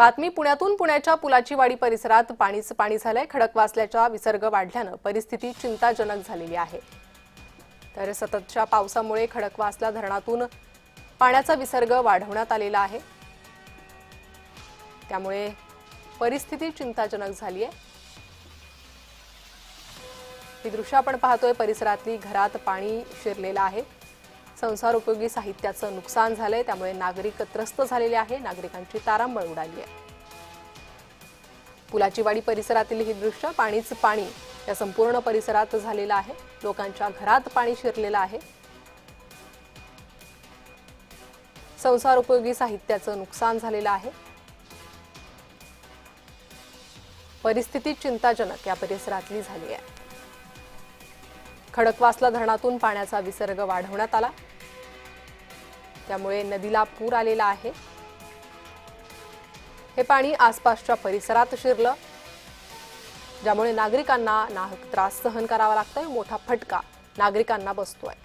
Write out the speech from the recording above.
बातमी पुण्यातून पुण्याच्या पुलाची वाडी परिसरात पाणीच पाणी झालंय। खडकवासल्याचा विसर्ग वाढल्यानं परिस्थिती चिंताजनक झालेली आहे। तर सततच्या पावसामुळे खडकवासला धरणातून पाण्याचा विसर्ग वाढवण्यात आलेला आहे। त्यामुळे परिस्थिती चिंताजनक झाली आहे। ही दृश्य आपण पाहतोय, परिसरातली घरात पाणी शिरलेलं आहे। संसार उपयोगी साहित्याचं नुकसान झालंय, त्यामुळे नागरिक त्रस्त झालेले आहे। नागरिकांची तारांबळ उडाली आहे। पुलाची वाडी परिसरातील ही दृश्य पाणीच पाणी या संपूर्ण परिसरात झालेलं आहे। लोकांच्या घरात पाणी शिरलेलं आहे। संसार उपयोगी साहित्याचं नुकसान झालेलं आहे। परिस्थिती चिंताजनक या परिसरातली झाली आहे। खडकवासला धरणातून पाण्याचा विसर्ग वाढवण्यात आला, त्यामुळे नदीला पूर आलेला आहे। हे पाणी आसपासच्या परिसरात शिरलं, ज्यामुळे नागरिकांना नाहक त्रास सहन करावा लागतोय। मोठा फटका नागरिकांना बसतोय।